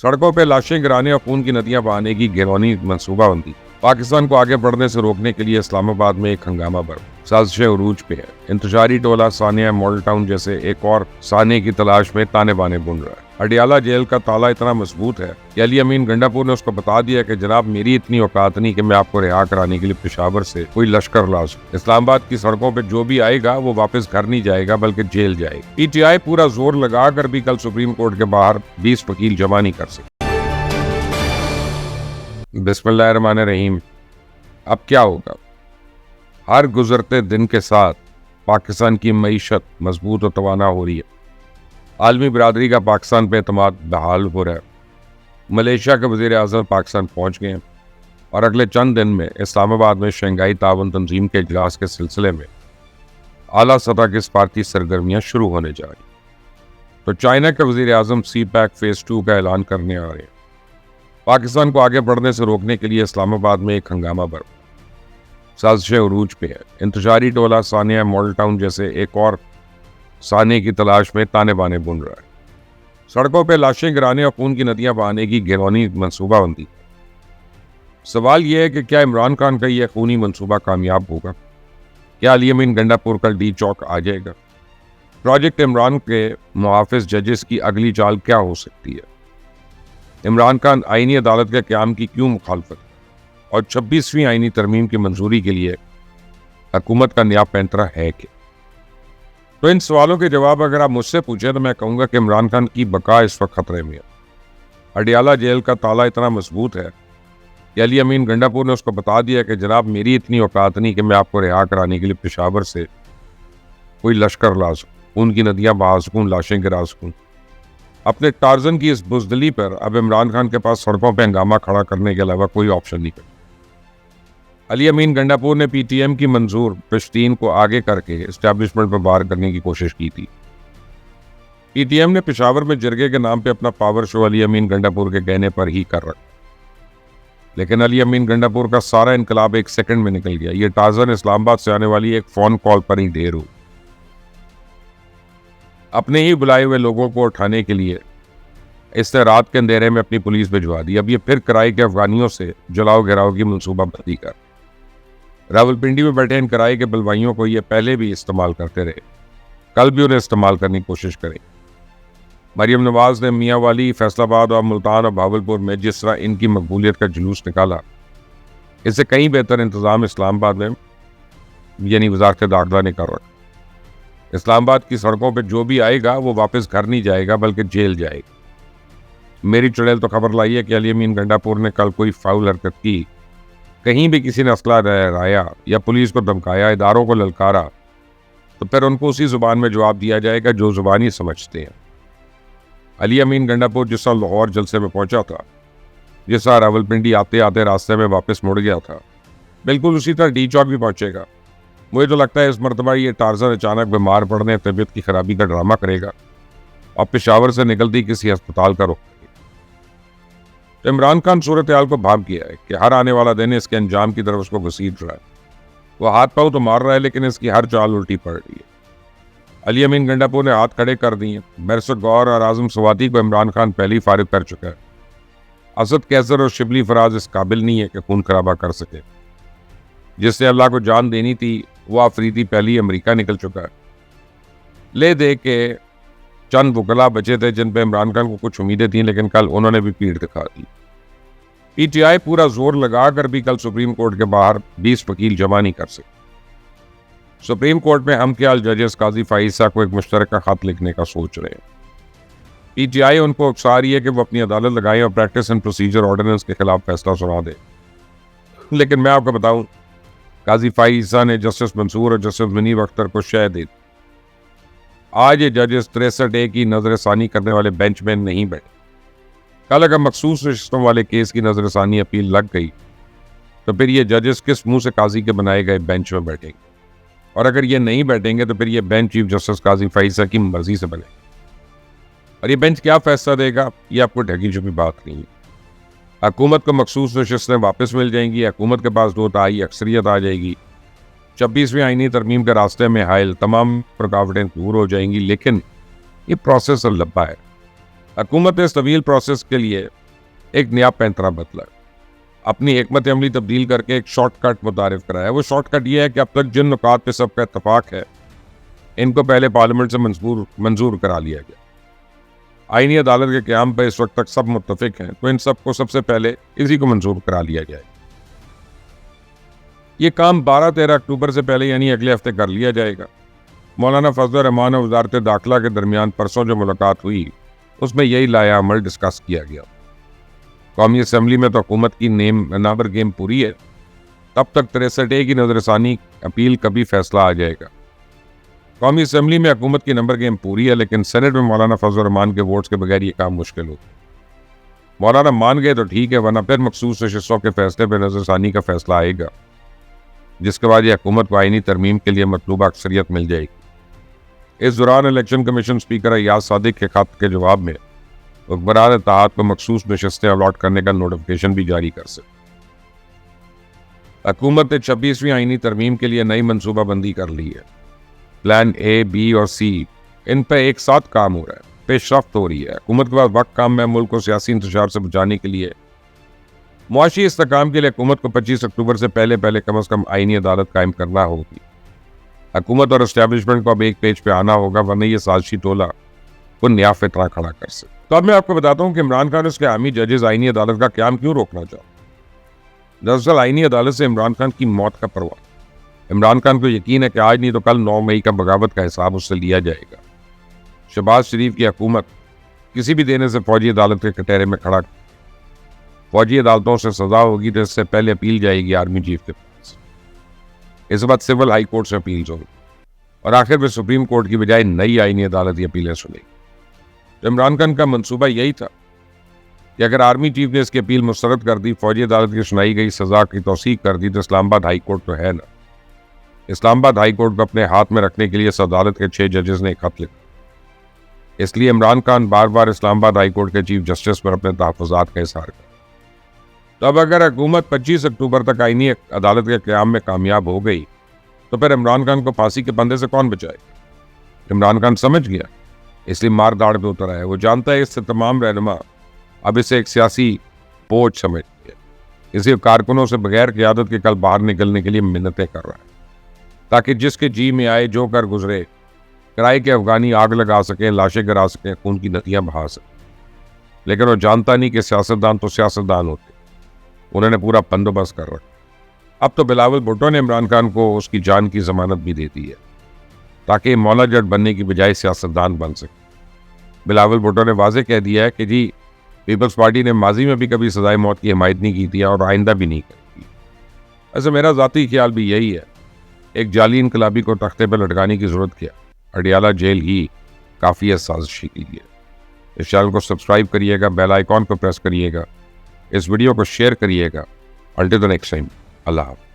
सड़कों पर लाशें गिराने और खून की नदियां बहाने की घिनौनी मंसूबाबंदी। पाकिस्तान को आगे बढ़ने से रोकने के लिए इस्लामाबाद में एक हंगामा बरपा। साजिशें उरूज पे है। इंतजारी टोला सानिया मॉडल टाउन जैसे एक और साने की तलाश में ताने बाने बुन रहा है। अडियाला जेल का ताला इतना मजबूत है कि अली अमीन गंडापुर ने उसको बता दिया कि जनाब मेरी इतनी औकात नहीं कि मैं आपको रिहा कराने के लिए पेशावर से कोई लश्कर ला सकूं। इस्लामाबाद की सड़कों पर जो भी आएगा वो वापस घर नहीं जाएगा बल्कि जेल जाएगा। पीटीआई पूरा जोर लगाकर भी कल सुप्रीम कोर्ट के बाहर 20 वकील जमा नहीं कर सके। बिस्मिल्लाहिर्रहमानिर्रहीम। अब क्या होगा? हर गुजरते दिन के साथ पाकिस्तान की मईशत मजबूत और तवाना हो रही है। आलमी बिरादरी का पाकिस्तान पे एतमाद बहाल हो रहा है। मलेशिया के वज़ीर आज़म पाकिस्तान पहुँच गए हैं और अगले चंद दिन में इस्लामाबाद में शंघाई ताउन तंजीम के इजलास के सिलसिले में आला सतह की सफारती सरगर्मियाँ शुरू होने जा रही। तो चाइना के वज़ीर आज़म सी पैक फेज़ 2 का ऐलान करने आ रहे हैं। पाकिस्तान को आगे बढ़ने से रोकने के लिए इस्लामाबाद में एक हंगामा बरपा। साजिशें उरूज पे है। इंतजारी टोला सानिया मॉडल टाउन जैसे एक और साने की तलाश में ताने बाने बुन रहा है। सड़कों पर लाशें गिराने और खून की नदियां बहाने की घिनौनी मंसूबाबंदी। सवाल यह है कि क्या इमरान खान का यह खूनी मंसूबा कामयाब होगा? क्या अली अमीन गंडापुर कल डी चौक आ जाएगा? प्रोजेक्ट इमरान के मुहाफिज जजेस की अगली चाल क्या हो सकती है? इमरान खान आईनी अदालत के क़याम की क्यों मुखालफत और 26वीं आईनी तरमीम की मंजूरी के लिए हुकूमत का नया पैंतरा है कि? तो इन सवालों के जवाब अगर आप मुझसे पूछें तो मैं कहूँगा कि इमरान खान की बका इस वक्त खतरे में है। अडियाला जेल का ताला इतना मजबूत है कि अली अमीन गंडापुर ने उसको बता दिया कि जनाब मेरी इतनी औकात नहीं कि मैं आपको रिहा कराने के लिए पेशावर से कोई लश्कर ला सकूं, उनकी नदियां बहा सकूं, लाशें गिरा सकूं। अपने टार्जन की इस बुजदली पर अब इमरान खान के पास सड़कों पर हंगामा खड़ा करने के अलावा कोई ऑप्शन नहीं। अली अमीन गंडापुर ने पीटीएम की मंजूर पश्तीन को आगे करके एस्टैब्लिशमेंट पर बार करने की कोशिश की थी। पीटीएम ने पेशावर में जरगे के नाम पे अपना पावर शो अली अमीन गंडापुर के कहने पर ही कर रखा, लेकिन अली अमीन गंडापुर का सारा इनकलाब एक सेकंड में निकल गया। ये टार्जन इस्लामाबाद से आने वाली एक फोन कॉल पर ही ढेर हो। अपने ही बुलाए हुए लोगों को उठाने के लिए इसने रात के अंधेरे में अपनी पुलिस भिजवा दी। अब ये फिर किराए के अफगानियों से जलाओ गिराओ की मनसूबाबंदी कर। रावलपिंडी में बैठे इन किराए के बलवाइयों को ये पहले भी इस्तेमाल करते रहे, कल भी उन्हें इस्तेमाल करने की कोशिश करें। मरियम नवाज ने मियाँ वाली, फैसलाबाद और मुल्तान और भावलपुर में जिस तरह इनकी मकबूलियत का जुलूस निकाला, इससे कहीं बेहतर इंतजाम इस्लामाबाद में यानी वजारत दाखिला ने कर रखा। इस्लामाबाद की सड़कों पर जो भी आएगा वो वापस घर नहीं जाएगा बल्कि जेल जाएगा। मेरी चुड़ैल तो खबर लाई है कि अली अमीन गंडापुर ने कल कोई फाउल हरकत की, कहीं भी किसी ने असला लहराया या पुलिस को धमकाया, इदारों को ललकारा, तो फिर उनको उसी जुबान में जवाब दिया जाएगा जो जुबान ही समझते हैं। अली अमीन गंडापुर जिस साल लाहौर जलसे में पहुंचा था, जिस साल रावलपिंडी आते आते रास्ते में वापस मुड़ गया था, बिल्कुल उसी तरह डी चौक भी पहुंचेगा। मुझे तो लगता है इस मरतबा ये टार्जन अचानक बीमार पड़ने, तबीयत की खराबी का ड्रामा करेगा और पेशावर से निकलती किसी अस्पताल का रुख करेगा। तो इमरान खान सूरत हाल को भाप गया है कि हर आने वाला दिन इसके अंजाम की तरफ उसको घसीट रहा है। वो हाथ पाँव तो मार रहा है लेकिन इसकी हर चाल उल्टी पड़ रही है। अली अमीन गंडापुर ने हाथ खड़े कर दिए। बैरिस्टर गौर और आजम सवाती को इमरान खान पहले ही फारिग कर चुका है। असद कैसर और शिबली फराज इस काबिल नहीं है कि खून खराबा कर सके। जिससे अल्लाह को जान देनी थी वो आफरीदी पहले ही अमरीका निकल चुका है। ले दे के चंद वकला बचे थे जिन पे इमरान खान को कुछ उम्मीदें थी, लेकिन कल उन्होंने भी पीठ दिखा दी। पीटीआई पूरा जोर लगाकर भी कल सुप्रीम कोर्ट के बाहर 20 वकील जमा नहीं कर सके। सुप्रीम कोर्ट में हम ख्याल जजेस काजी फाइसा को एक मुश्तरका खत लिखने का सोच रहे हैं। पीटीआई उनको उकसा रही है कि वो अपनी अदालत लगाएं और प्रैक्टिस एंड प्रोसीजर ऑर्डिनेंस के खिलाफ फैसला सुना दे। लेकिन मैं आपको बताऊं, काजी फाइसा ने जस्टिस मंसूर और जस्टिस मुनीब अख्तर को शह दी। आज ये जजेस 63A की नजरसानी करने वाले बेंच में नहीं बैठे। कल अगर मखसूस रिश्तों वाले केस की नजरसानी अपील लग गई तो फिर ये जजेस किस मुंह से काजी के बनाए गए बेंच में बैठेंगे, और अगर ये नहीं बैठेंगे तो फिर ये बेंच चीफ जस्टिस काजी फाइसा की मर्जी से बने। और ये बेंच क्या फैसला देगा ये आपको ढकी छुपी बात नहीं है। हुकूमत को मखसूस नशिस्तें वापस मिल जाएंगी, हुकूमत के पास 2 तिहाई अक्सरियत आ जाएगी, 26वीं आईनी तरमीम के रास्ते में हायल तमाम रुकावटें दूर हो जाएंगी। लेकिन ये प्रोसेस लंबा है। हुकूमत ने इस तवील प्रोसेस के लिए एक नया पैंतरा बदला, अपनी हिकमत अमली तब्दील करके एक शॉर्टकट मुतारिफ कराया। वो शॉर्टकट ये है कि अब तक जिन नुकात पे सबका इत्तफाक है, इनको पहले पार्लियामेंट से मंजूर करा लिया गया। आईनी अदालत के क़याम पर इस वक्त तक सब मुत्तफिक हैं, तो इन सब को सबसे पहले इसी को मंजूर करा लिया जाए। ये काम 12-13 अक्टूबर से पहले यानी अगले हफ्ते कर लिया जाएगा। मौलाना फजल रहमान और वजारत दाखिला के दरमियान परसों जो मुलाकात हुई, उसमें यही लाया अमल डिस्कस किया गया। कौमी असम्बली में तो हुकूमत की नाबर गेम पूरी है। तब तक 63A की नजरसानी अपील कभी फैसला आ जाएगा। कौमी असम्बली में हुकूमत की नंबर गेम पूरी है, लेकिन सेनेट में मौलाना फजल रहमान के वोट्स के बगैर ये काम मुश्किल हो। मौलाना मान गए तो ठीक है, वरना फिर मखसूस नशिस्तों के फैसले पर नजरसानी का फैसला आएगा, जिसके बाद ये हुकूमत को आईनी तरमीम के लिए मतलूबा अक्सरियत मिल जाएगी। इस दौरान election commission speaker Ayaz Sadiq के खत के जवाब में हुक्मरान इत्तेहाद को मखसूस नशिस्तें अलॉट करने का नोटिफिकेशन भी जारी कर सकते। हुकूमत ने 26वीं आईनी तरमीम के लिए नई मनसूबाबंदी कर ली है। प्लान A, B और C इन पर एक साथ काम हो रहा है, पेशरफ्त हो रही है। हुकूमत के पास वक्त काम में मुल्क को सियासी इंतशार से बचाने के लिए मुआशी इस्तेकाम के लिए हुकूमत को 25 अक्टूबर से पहले कम अज़ कम आईनी अदालत कायम करना होगी। हुकूमत और एस्टैब्लिशमेंट को अब एक पेज पे आना होगा, वरना ये साजिशी टोला को नया फितरा खड़ा कर सकते। तो अब मैं आपको बताता हूँ कि इमरान खान उसके आमी जजेस आईनी अदालत का क्याम क्यों रोकना चाहते। दरअसल आईनी अदालत से इमरान खान की मौत का परवाह। इमरान खान को यकीन है कि आज नहीं तो कल 9 मई का बगावत का हिसाब उससे लिया जाएगा। शहबाज शरीफ की हुकूमत किसी भी देने से फौजी अदालत के कटहरे में खड़ा, फौजी अदालतों से सजा होगी तो इससे पहले अपील जाएगी आर्मी चीफ के पास। इस बाद सिविल हाई कोर्ट से अपील होगी और आखिर में सुप्रीम कोर्ट की बजाय नई आईनी अदालत की अपीलें सुनेगी। तो इमरान खान का मंसूबा यही था कि अगर आर्मी चीफ ने इसकी अपील मुस्तरद कर दी, फौजी अदालत की सुनाई गई सजा की तौसीक कर दी, तो इस्लामाबाद हाई कोर्ट तो है ना, इस्लामाबाद हाई कोर्ट को अपने हाथ में रखने के लिए इस अदालत के 6 जजेस ने खत लिखा। इसलिए इमरान खान बार बार इस्लामाबाद हाई कोर्ट के चीफ जस्टिस पर अपने तहफ़्फ़ुज़ात का इज़हार कर। तब अगर हुकूमत 25 अक्टूबर तक आईनी अदालत के क़याम में कामयाब हो गई, तो फिर इमरान खान को फांसी के फंदे से कौन बचाएगा। इमरान खान समझ गया, इसलिए मार दाड़ पे उतर आया। वो जानता है इससे तमाम रहनुमा अब इसे एक सियासी बोझ समझते हैं, इसलिए कारकुनों से बगैर क़यादत के कल बाहर निकलने के लिए मिन्नतें कर रहा है, ताकि जिसके जी में आए जो कर गुजरे, किराए के अफगानी आग लगा सकें, लाशें गिरा सकें, खून की नदियाँ बहा सकें। लेकिन वो जानता नहीं कि सियासतदान तो सियासतदान होते, उन्होंने पूरा बंदोबस्त कर रखा। अब तो बिलावल भुट्टो ने इमरान खान को उसकी जान की जमानत भी दे दी है, ताकि मौला जट बनने की बजाय सियासतदान बन सके। बिलावल भुट्टो ने वाज़ेह कह दिया है कि जी पीपल्स पार्टी ने माजी में भी कभी सजाए मौत की हिमायत नहीं की थी और आइंदा भी नहीं करेगी। ऐसे मेरा ज़ाती ख्याल भी यही है, एक जाली इनकलाबी को तख्ते पर लटकाने की ज़रूरत क्या, अडियाला जेल ही काफ़ी है साजिशी के लिए। इस चैनल को सब्सक्राइब करिएगा, बेल आइकॉन को प्रेस करिएगा, इस वीडियो को शेयर करिएगा। अल्टिल द नेक्स्ट टाइम, अल्लाह हाफ़िज़।